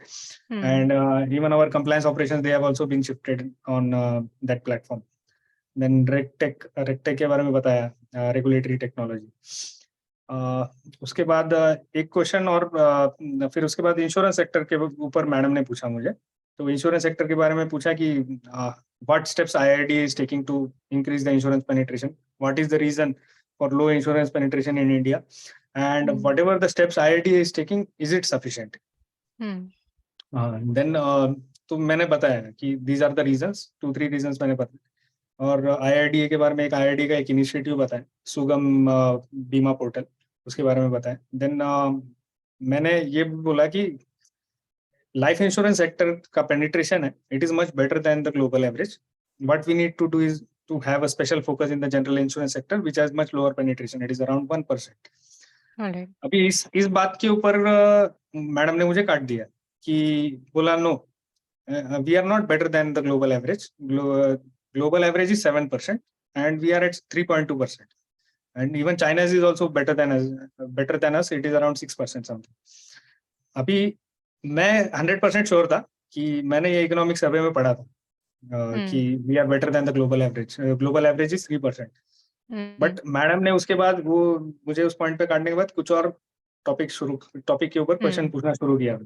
and even our compliance operations, they have also been shifted on that platform. Then RegTech के बारे में बताया, regulatory technology. उसके बाद एक question और फिर उसके बाद इंश्योरेंस सेक्टर के ऊपर मैडम ने पूछा मुझे, तो इंश्योरेंस सेक्टर के बारे में पूछा कि what steps IID is taking to increase the insurance penetration, what is the reason for low insurance penetration in India, and whatever the steps IIT is taking, is it sufficient? Then तो मैंने बताया कि these are the reasons, 2-3 reasons मैंने बताया। और IIDA के बारे में, एक IID का एक इनिशिएटिव बताया, सुगम बीमा पोर्टल, उसके बारे में बताया। देन मैंने ये बोला कि लाइफ इंश्योरेंस सेक्टर का पेनिट्रेशन है, it is much better than the global average. What we need to do is to have a special focus in the general insurance sector which has much lower penetration, it is around 1%। अभी इस बात के ऊपर madam ने मुझे काट दिया कि बोला no, we are not better than the global average. Global average is 7% and we are at 3.2%. And even China is also better than us. Better than us, it is around 6% something. अभी मैं 100% sure था कि मैंने ये economic survey में पढ़ा था कि we are better than the global average. Global average is 3%. But madam ने उसके बाद वो मुझे उस पॉइंट पे काटने के बाद कुछ और टॉपिक के ऊपर क्वेश्चन पूछना शुरू किया.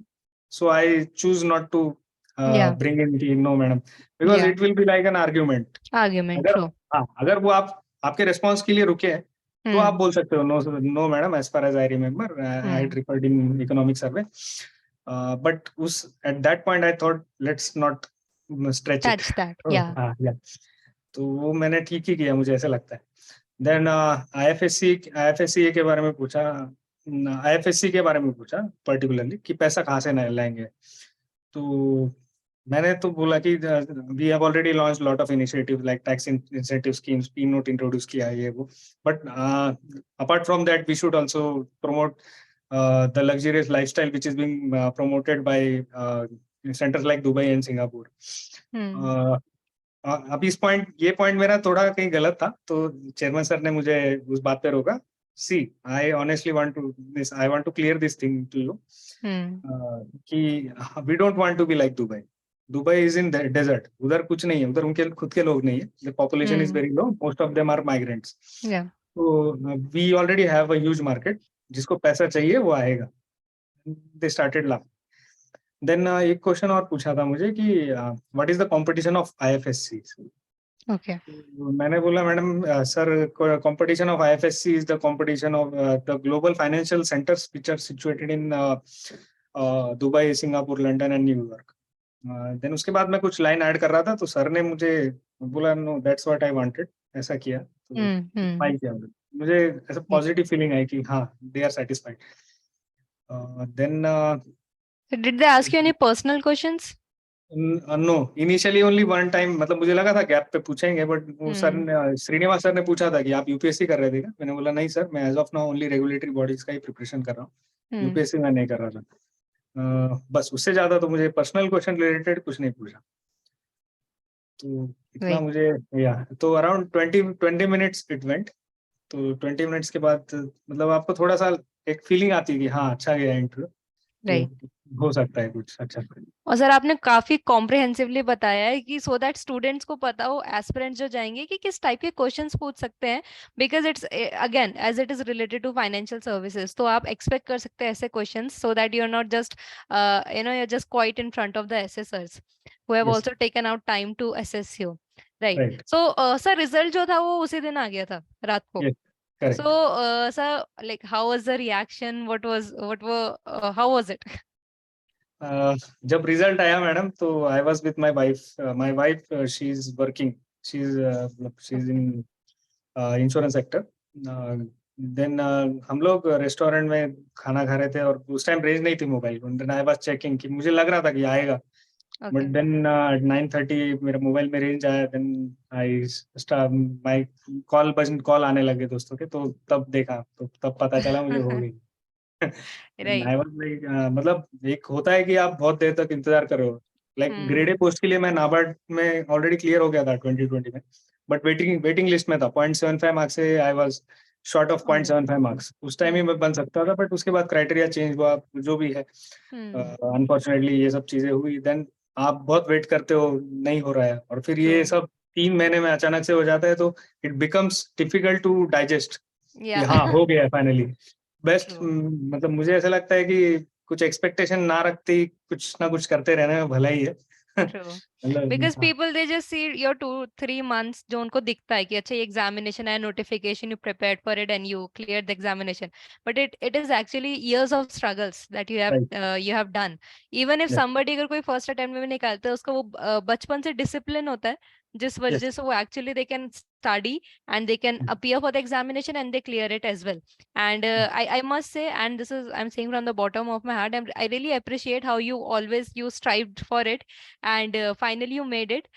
So I choose not to bring in कि no madam, because it will be like an argument. अगर वो आपके रेस्पॉन्स के लिए रुके हैं तो आप बोल सकते हो no madam, as far as I remember I referred in economic survey. But उस at that point I thought let's not stretch it. तो वो मैंने ठीक ही किया, मुझे ऐसा लगता है. देन आईएफएससी के बारे में पूछा, आईएफएससी के बारे में पूछा पर्टिकुलरली कि पैसा कहाँ से लाएंगे. तो मैंने तो बोला कि we have already launch lot of initiative like tax incentive schemes, P note introduce किया है ये वो. But apart from that we should also promote the luxurious lifestyle which is being promoted by centres like Dubai and Singapore. अभी ये point मेरा थोड़ा कहीं गलत था, तो चेयरमैन सर ने मुझे उस बात पे रोका. See I honestly want to clear this thing to you कि we don't want to be like Dubai. Dubai is in desert, उधर कुछ नहीं है, उधर उनके खुद के लोग नहीं है. The population is very low, most of them are migrants. तो we already have a huge market. जिसको पैसा चाहिए वो आएगा. They started laugh. देन एक क्वेश्चन और पूछा था मुझे कि what is the competition of IFSC. Okay. मैंने बोला madam sir, competition of IFSC is the competition of the global financial centres which are situated in Dubai, Singapore, London and New York. Then उसके बाद मैं कुछ लाइन ऐड कर रहा था तो सर ने मुझे बोला no that's what I wanted. ऐसा किया तो फाइन किया. मुझे ऐसा पॉजिटिव फीलिंग आई कि हाँ they are satisfied. Then did they ask you any personal questions? No, initially only one time. मतलब मुझे लगा था गैप पे पूछेंगे, बट वो सर ने, श्रीनिवास सर ने पूछा था कि आप यूपीएससी कर रहे थे क्या. मैंने बोला नहीं सर, मैं as of now only regulatory bodies का ही प्रिपरेशन कर रहा हूँ, यूपीएससी मैं नहीं कर रहा था. बस उससे ज्यादा तो मुझे पर्सनल क्वेश्चन रिलेटेड कुछ नहीं पूछा. तो इतना मुझे तो अराउंड 20 मिनट्स इट वेंट. तो 20 मिनट्स के बाद मतलब आपको थोड़ा सा एक फीलिंग आती है कि हाँ अच्छा गया इंटरव्यू, तो हो सकता है कुछ अच्छा. और सर आपने काफी कॉम्प्रिहेंसिवली बताया है कि सो दैट स्टूडेंट्स को पता हो, एस्पिरेंट्स जो जाएंगे, कि किस टाइप के क्वेश्चंस पूछ सकते हैं. Because it's again as it is related to financial services, तो आप एक्सपेक्ट कर सकते हैं ऐसे questions, so that you are not just you know, you are just quite in front of the assessors who have also taken out time to assess you. Right. So sir result जो था वो उसी दिन आ गया था रात को. So, sir, like, how was the reaction? How was it? जब रिजल्ट आया मैडम तो I was with my wife. She is working, she is in insurance sector. Then हम लोग रेस्टोरेंट में खाना खा रहे थे और उस टाइम रेंज नहीं थी mobile. Then I was checking कि मुझे लग रहा था कि आएगा, बट देन एट 9:30 मेरे मोबाइल में रेंज आया. देन माय कॉल आने लगे दोस्तों के, तो तब देखा, तो तब पता चला मुझे हो गई. मतलब एक होता है कि आप बहुत देर तक इंतजार कर रहे हो. लाइक ग्रेड ए पोस्ट के लिए मैं नाबार्ड में ऑलरेडी क्लियर हो गया था 2020 में, बट वेटिंग लिस्ट में था. 0.75 मार्क्स से I was short of 0.75 marks. उस टाइम ही मैं बन सकता था, बट उसके बाद क्राइटेरिया चेंज हुआ, जो भी है. अनफॉर्चुनेटली ये सब चीजें हुई. देन आप बहुत वेट करते हो, नहीं हो रहा है, और फिर ये सब 3 महीने में अचानक से हो जाता है, तो it becomes difficult to digest. हाँ हो गया फाइनली. बेस्ट मतलब मुझे ऐसा लगता है कि कुछ एक्सपेक्टेशन ना रखते कुछ ना कुछ करते रहने में भला ही है. True. Because people, they just see your 2-3 months जो उनको दिखता है कि अच्छा ये examination है, notification, you prepared for it and you cleared the examination, but it is actually years of struggles that you have done. Even if somebody अगर कोई first attempt में निकालता है, उसका वो बचपन से discipline होता है, जिस वजह से वो actually they can study and they can appear for the examination and they clear it as well. And I must say, and this is, I'm saying from the bottom of my heart, I really appreciate how you strived for it, and finally you made it.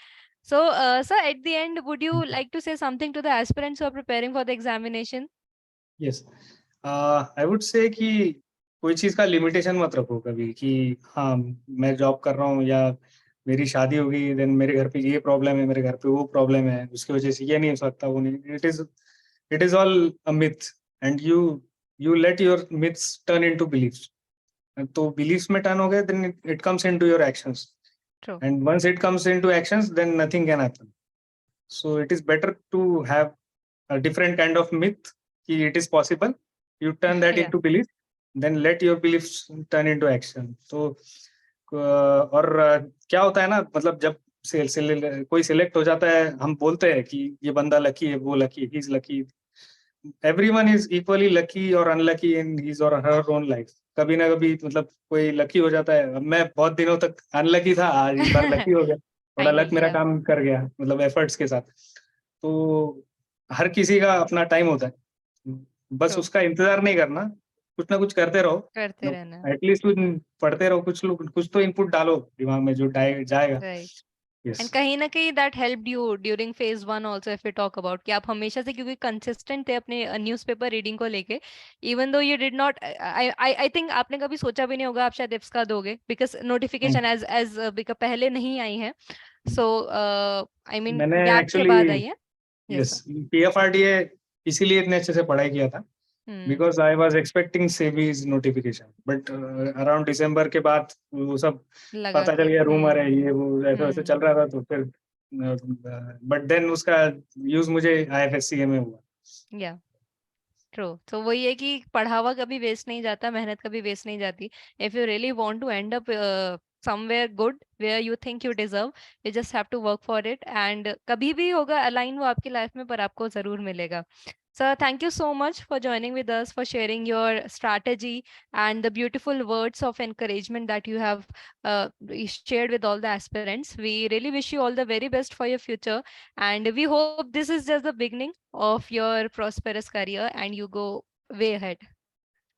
So sir, at the end, would you like to say something to the aspirants who are preparing for the examination? Yes, I would say कि कोई चीज का limitation मत रखो कभी कि हाँ मैं जॉब कर रहा हूँ या मेरी शादी होगी, देन मेरे घर पे ये प्रॉब्लम है, मेरे घर पे वो प्रॉब्लम है, उसकी वजह से ये नहीं हो सकता, वो नहीं। It is all a myth, and you let your myths turn into beliefs. तो बिलीफ्स में टर्न हो गए, then it comes into your actions, True. And once it comes into actions, then nothing can happen. So it is better to have a different kind of myth कि it is possible. You turn that Yeah. into belief, then let your beliefs turn into action. तो और क्या होता है ना, मतलब जब कोई सिलेक्ट हो जाता है, हम बोलते हैं कि ये बंदा लकी है, वो lucky, he is lucky. Everyone is equally lucky और अनलकी इन हिज और हर ओन लाइफ। कभी ना कभी मतलब कोई लकी हो जाता है। अब मैं बहुत दिनों तक अनलकी था, आज इस बार लकी हो गया, थोड़ा लक मेरा Yeah. काम कर गया, मतलब एफर्ट्स के साथ। तो हर किसी का अपना टाइम होता है, बस True. उसका इंतजार नहीं करना, कुछ ना कुछ करते रहो, करते रहना। एटलीस्ट कुछ पढ़ते रहो, कुछ तो इनपुट डालो दिमाग में जो जाएगा। Right. यस एंड कहीं ना कहीं that helped you during phase 1 also, if you talk about कि आप हमेशा से क्योंकि कंसिस्टेंट थे अपने न्यूज़पेपर रीडिंग को लेके, even though you did not, I think आपने कभी सोचा भी नहीं होगा आप शायद इफ्स का दोगे, बिकॉज नोटिफिकेशन एज एज पहले नहीं आई है। सो आई मीन मैंने गैप के एक्चुअली बाद आई है। यस यस PFRDA इसीलिए इतने अच्छे से पढ़ाई किया था, sir. because I was expecting SEBI's notification, but around December के बाद वो सब लगा पता चल कि गया, रूमर है, ये वो ऐसा वैसे चल रहा था, तो फिर बट देन उसका यूज मुझे IFSCA में हुआ। या ट्रू। तो वही है कि पढ़ा हुआ कभी वेस्ट नहीं जाता, मेहनत कभी वेस्ट नहीं जाती। If you really want to end up somewhere good where you think you deserve, you just have to work for it, and कभी भी होगा अलाइन वो आपकी लाइफ में, पर आपको जरूर मिलेगा। Sir, thank you so much for joining with us, for sharing your strategy and the beautiful words of encouragement that you have shared with all the aspirants. We really wish you all the very best for your future, and we hope this is just the beginning of your prosperous career and you go way ahead.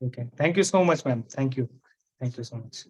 Okay, thank you so much, ma'am. Thank you so much.